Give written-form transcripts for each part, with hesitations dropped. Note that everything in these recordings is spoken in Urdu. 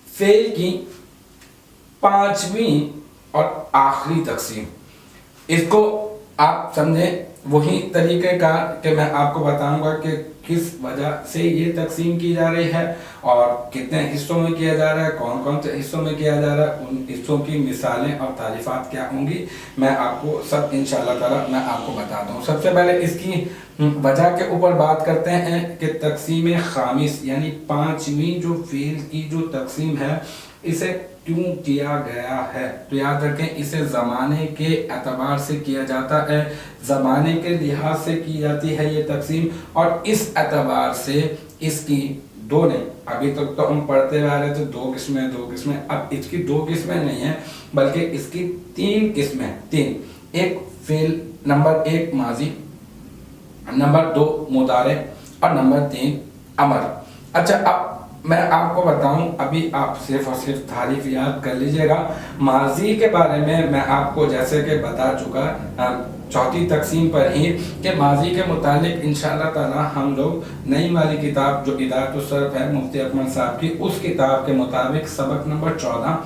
فعل کی پانچویں اور آخری تقسیم، اس کو آپ سمجھیں وہی طریقہ کار کہ میں آپ کو بتاؤں گا کہ کس وجہ سے یہ تقسیم کی جا رہی ہے اور کتنے حصوں میں کیا جا رہا ہے، کون کون سے حصوں میں کیا جا رہا ہے، ان حصوں کی مثالیں اور تعریفات کیا ہوں گی، میں آپ کو سب انشاءاللہ تعالی میں آپ کو بتا دوں۔ سب سے پہلے اس کی وجہ کے اوپر بات کرتے ہیں کہ تقسیم خامس یعنی پانچویں جو فعل کی جو تقسیم ہے اسے کیوں کیا گیا ہے۔ تو یاد رکھیں اسے زمانے کے اعتبار سے کیا جاتا ہے، زمانے کے لحاظ سے کی جاتی ہے یہ تقسیم، اور اس اعتبار سے اس کی دو نہیں، ابھی تک تو ہم پڑھتے آ رہے تھے دو قسمیں، اب اس کی دو قسمیں نہیں ہیں بلکہ اس کی تین قسمیں، ایک فعل، نمبر ایک ماضی، نمبر دو مضارع اور نمبر تین امر۔ اچھا اب میں آپ کو بتاؤں، ابھی آپ صرف اور صرف تعریف یاد کر لیجئے گا۔ ماضی کے بارے میں آپ کو جیسے کہ بتا چکا چوتھی تقسیم پر ہی کہ ماضی کے متعلق انشاءاللہ تعالی ہم لوگ نئی والی کتاب جو ہدایت الصرف ہے مفتی اکمل صاحب کی، اس کتاب کے مطابق سبق نمبر 14،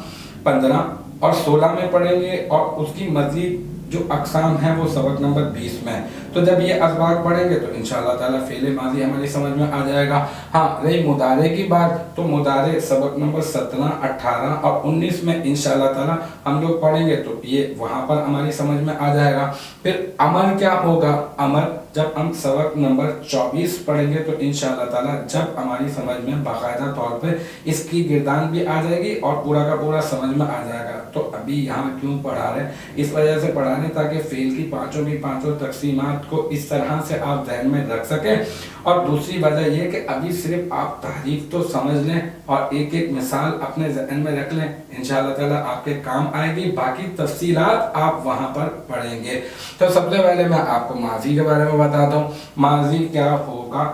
15 اور 16 میں پڑھیں گے، اور اس کی مزید جو اقسام ہیں وہ سبق نمبر 20 میں۔ تو جب یہ اسباق پڑھیں گے تو انشاءاللہ تعالی فعل ماضی ہماری سمجھ میں آ جائے گا۔ ہاں رہی مضارع کی بات، تو مضارع سبق نمبر 17، 18 اور 19 میں انشاءاللہ تعالی ہم لوگ پڑھیں گے تو یہ وہاں پر ہماری سمجھ میں آ جائے گا۔ پھر امر کیا ہوگا؟ امر جب ہم سبق نمبر 24 پڑھیں گے تو انشاءاللہ تعالی جب ہماری سمجھ میں باقاعدہ طور پہ اس کی گردان بھی آ جائے گی اور پورا کا پورا سمجھ میں آ جائے گا۔ تو ابھی یہاں کیوں پڑھا رہے ہیں؟ اس وجہ سے پڑھا رہے ہیں تاکہ فعل کی پانچوں تقسیمات کو اس طرح سے آپ ذہن میں رکھ سکیں، اور دوسری وجہ یہ کہ ابھی صرف آپ تعریف تو سمجھ لیں اور ایک ایک مثال اپنے ذہن میں رکھ لیں، انشاءاللہ تعالی آپ کے کام آئے گی، باقی تفصیلات آپ وہاں پر پڑھیں گے۔ تو سب سے پہلے میں آپ کو ماضی کے بارے میں بتاتا ہوں۔ ماضی کیا ہوگا؟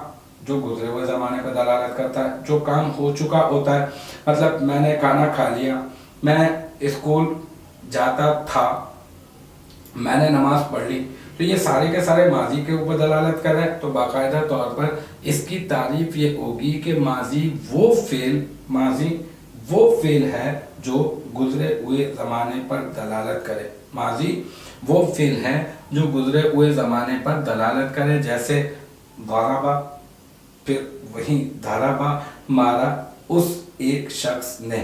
جو گزرے ہوئے زمانے پر دلالت کرتا ہے، جو کام ہو چکا ہوتا ہے، مطلب میں نے کھانا کھا لیا، میں اسکول جاتا تھا، میں نے نماز پڑھ لی، تو یہ سارے کے سارے ماضی کے اوپر دلالت کر رہے ہیں۔ تو باقاعدہ طور پر اس کی تعریف یہ ہوگی کہ ماضی وہ فعل ہے جو گزرے ہوئے زمانے پر دلالت کرے، ماضی وہ فعل ہے جو گزرے ہوئے زمانے پر دلالت کرے، جیسے ضربا، پھر وہی ضربا، مارا اس ایک شخص نے،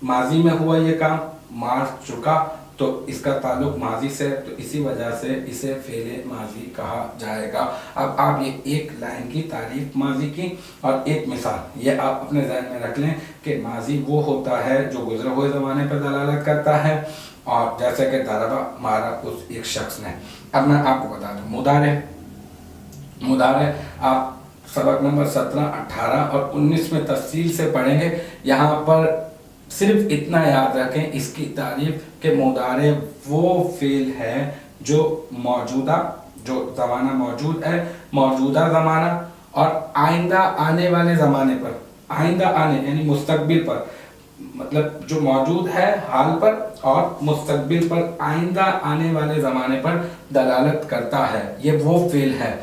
ماضی میں ہوا یہ کام، مار چکا، تو اس کا تعلق ماضی سے، تو اسی وجہ سے اسے فعل ماضی کہا جائے گا۔ اب آپ یہ ایک لائن کی تعریف ماضی کی اور ایک مثال یہ آپ اپنے ذہن میں رکھ لیں کہ ماضی وہ ہوتا ہے جو گزرے ہوئے زمانے پر دلالت کرتا ہے، اور جیسے کہ ضربا، مارا اس ایک شخص نے۔ اب میں آپ کو بتا دوں مضارع آپ سبق نمبر 17، 18 اور 19 میں تفصیل سے پڑھیں گے۔ یہاں پر صرف اتنا یاد رکھیں اس کی تعریف کہ مضارع وہ فعل ہے جو زمانہ موجود ہے، موجودہ زمانہ اور آئندہ آنے والے زمانے پر، آئندہ آنے یعنی مستقبل پر، مطلب جو موجود ہے حال پر اور مستقبل پر، آئندہ آنے والے زمانے پر دلالت کرتا ہے، یہ وہ فعل ہے۔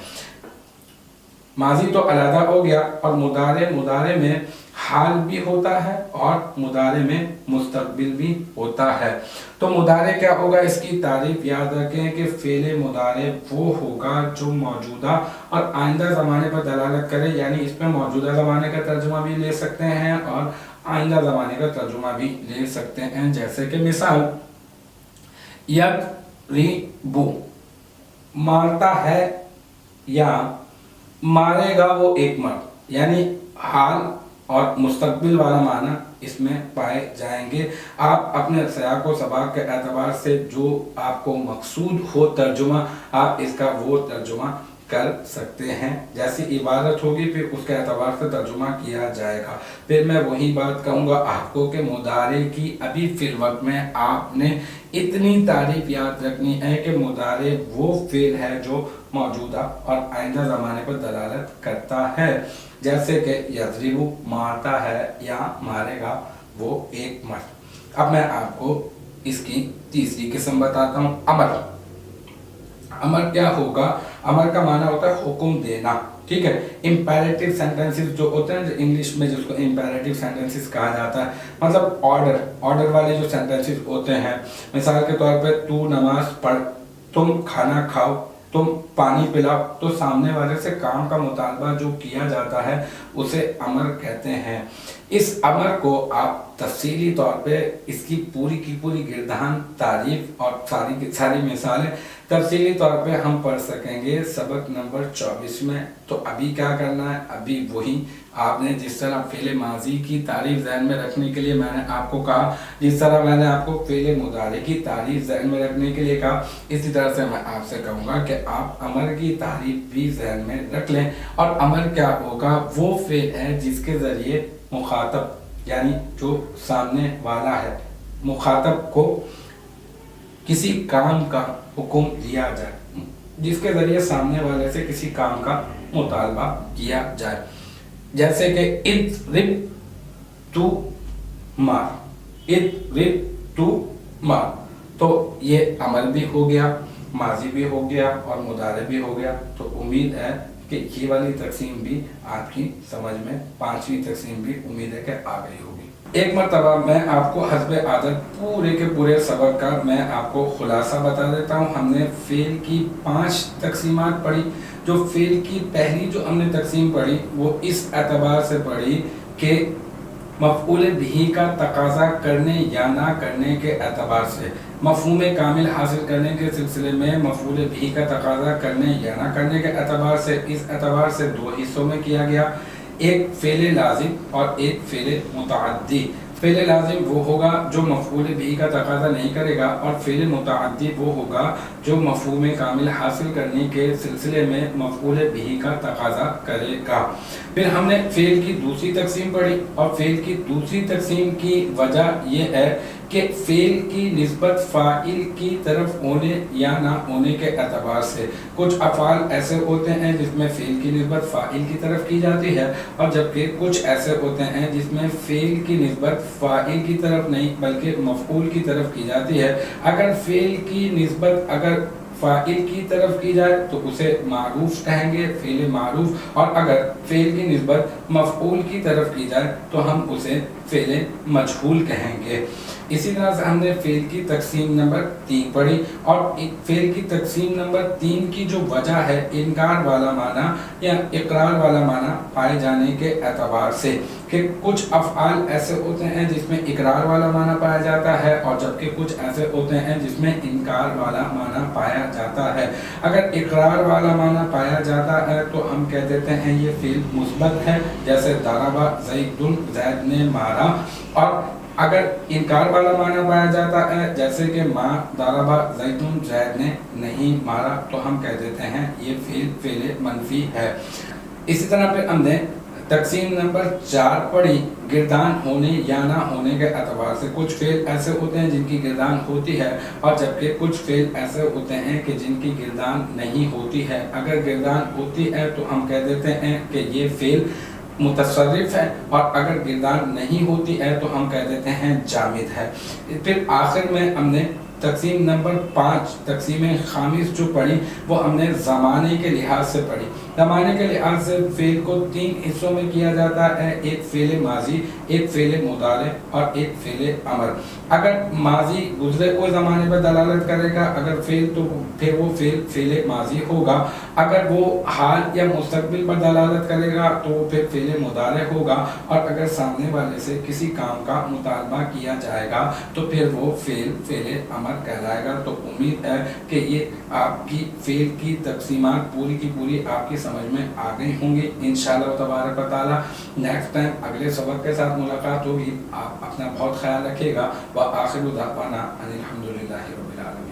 ماضی تو علیحدہ ہو گیا، اور مضارع میں حال بھی ہوتا ہے اور مضارع میں مستقبل بھی ہوتا ہے۔ تو مضارع کیا ہوگا؟ اس کی تعریف یاد رکھیں کہ فعل مضارع وہ ہوگا جو موجودہ اور آئندہ زمانے پر دلالت کرے، یعنی اس میں موجودہ زمانے کا ترجمہ بھی لے سکتے ہیں اور آئندہ زمانے کا ترجمہ بھی لے سکتے ہیں، جیسے کہ مثال یضرب، مارتا ہے یا مارے گا وہ ایک مرد، یعنی حال اور مستقبل والا معنی اس میں پائے جائیں گے۔ آپ اپنے سیاق و سباق کے اعتبار سے جو آپ کو مقصود ہو ترجمہ، آپ اس کا وہ ترجمہ کر سکتے ہیں، جیسی عبارت ہوگی پھر اس کے اعتبار سے ترجمہ کیا جائے گا۔ پھر میں وہی بات کہوں گا آپ کو کہ مضارع کی ابھی فی الوقت میں آپ نے اتنی تعریف یاد رکھنی ہے کہ مضارع وہ فعل ہے جو موجودہ اور آئندہ زمانے پر دلالت کرتا ہے، جیسے کہ یضرب، مارتا ہے یا مارے گا وہ ایک مرد۔ اب میں آپ کو اس کی تیسری قسم بتاتا ہوں، امر۔ امر کیا ہوگا؟ امر کا معنی ہوتا ہے حکم دینا، ٹھیک ہے۔ امپیریٹیو سینٹنسز جو ہوتے ہیں، جو انگلش میں جس کو امپیریٹیو سینٹنسز کہا جاتا ہے، مطلب آرڈر والے جو سینٹنسز ہوتے ہیں، مثال کے طور پہ تو نماز پڑھ، تم کھانا کھاؤ، تم پانی پلاؤ، تو سامنے والے سے کام کا مطالبہ جو کیا جاتا ہے اسے امر کہتے ہیں۔ اس امر کو آپ تفصیلی طور پہ اس کی پوری گردان تعریف اور ساری مثالیں تفصیلی طور پہ ہم پڑھ سکیں گے سبق نمبر 24 میں۔ تو ابھی کیا کرنا ہے؟ ابھی وہی آپ نے جس طرح فعل ماضی کی تعریف ذہن میں رکھنے کے لیے میں نے آپ کو کہا، جس طرح میں نے آپ کو فعل مضارع کی تعریف ذہن میں رکھنے کے لیے کہا، اسی طرح سے میں آپ سے کہوں گا کہ آپ امر کی تعریف بھی ذہن میں رکھ لیں۔ اور امر کیا ہوگا؟ وہ فعل ہے جس کے ذریعے مخاطب یعنی جو سامنے والا ہے، مخاطب کو کسی کام کا حکم دیا جائے، جس کے ذریعے سامنے والے سے کسی کام کا مطالبہ کیا جائے، جیسے کہ اضرب تو مار، اضرب تو مار، تو یہ امر بھی ہو گیا، ماضی بھی ہو گیا اور مضارع بھی ہو گیا۔ تو امید ہے کہ یہ والی تقسیم بھی آپ کی سمجھ میں، پانچویں تقسیم بھی امید ہے کہ آ گئی ہوگی۔ ایک مرتبہ میں آپ کو حسب عادت پورے کے پورے سبق کا میں آپ کو خلاصہ بتا دیتا ہوں۔ ہم نے فعل کی 5 تقسیمات پڑھی۔ جو فعل کی پہلی جو ہم نے تقسیم پڑھی وہ اس اعتبار سے پڑھی کہ مفعول بہ کا تقاضا کرنے یا نہ کرنے کے اعتبار سے، مفہوم کامل حاصل کرنے کے سلسلے میں مفعول بہ کا تقاضا کرنے یا نہ کرنے کے اعتبار سے، اس اعتبار سے 2 حصوں میں کیا گیا، ایک فعل لازم اور ایک فعل متعدی۔ فعل لازم وہ ہوگا جو مفعول بہ کا تقاضا نہیں کرے گا، اور فعل متعدی وہ ہوگا جو مفہوم کامل حاصل کرنے کے سلسلے میں مفعول بہ کا تقاضا کرے گا۔ پھر ہم نے فعل کی دوسری تقسیم پڑھی، اور فعل کی دوسری تقسیم کی وجہ یہ ہے کہ فعل کی نسبت فاعل کی طرف ہونے یا نہ ہونے کے اعتبار سے کچھ افعال ایسے ہوتے ہیں جس میں فعل کی نسبت فاعل کی طرف کی جاتی ہے، اور جبکہ کچھ ایسے ہوتے ہیں جس میں فعل کی نسبت فاعل کی طرف نہیں بلکہ مفعول کی طرف کی جاتی ہے۔ اگر فعل کی نسبت فاعل کی طرف کی جائے تو اسے معروف کہیں گے، فعل معروف، اور اگر فعل کی نسبت مفعول کی طرف کی جائے تو ہم اسے فعل مجہول کہیں گے۔ اسی طرح سے ہم نے فعل کی تقسیم نمبر 3 پڑھی، اور فعل کی تقسیم نمبر 3 کی جو وجہ ہے انکار والا معنی یا اقرار والا معنی پائے جانے کے اعتبار سے، کہ کچھ افعال ایسے ہوتے ہیں جس میں اقرار والا معنی پایا جاتا ہے، اور جبکہ کچھ ایسے ہوتے ہیں جس میں انکار والا معنی پایا جاتا ہے۔ اگر اقرار والا معنی پایا جاتا ہے تو ہم کہہ دیتے ہیں یہ فعل مثبت ہے، جیسے ضرب زید، زید نے مارا، اور اگر انکار والا معنی پایا جاتا ہے جیسے کہ ما ضرب زید، زید نے نہیں مارا، تو ہم کہہ دیتے ہیں یہ فعل منفی ہے۔ اسی طرح پھر ہم نے تقسیم نمبر 4 پڑھی، گردان ہونے یا نہ ہونے کے اعتبار سے۔ کچھ فعل ایسے ہوتے ہیں جن کی گردان ہوتی ہے، اور جبکہ کچھ فعل ایسے ہوتے ہیں کہ جن کی گردان نہیں ہوتی ہے۔ اگر گردان ہوتی ہے تو ہم کہہ دیتے ہیں کہ یہ فعل متصرف ہے، اور اگر گردان نہیں ہوتی ہے تو ہم کہہ دیتے ہیں جامد ہے۔ پھر آخر میں ہم نے تقسیم نمبر 5، تقسیم خامس جو پڑھی وہ ہم نے زمانے کے لحاظ سے پڑھی۔ زمانے کے لحاظ سے فعل کو 3 حصوں میں کیا جاتا ہے، ایک فعل ماضی، ایک فعل مضارع اور ایک فعل امر۔ اگر ماضی گزرے ہوئے زمانے پر دلالت کرے گا، اگر فعل تو پھر وہ فعل ماضی ہوگا۔ اگر وہ حال یا مستقبل پر دلالت کرے گا تو وہ پھر فعل مضارع ہوگا، اور اگر سامنے والے سے کسی کام کا مطالبہ کیا جائے گا تو پھر وہ فعل امر کہلائے گا۔ تو امید ہے کہ یہ آپ کی فعل کی تقسیمات پوری کی پوری آپ کی سمجھ میں آ گئی ہوں گی انشاءاللہ تبارک و تعالی۔ نیکسٹ ٹائم اگلے سبق کے ساتھ ملاقات ہوگی۔ آپ اپنا بہت خیال رکھیے گا۔ وآخر دعوانا ان الحمدللہ رب العالمین۔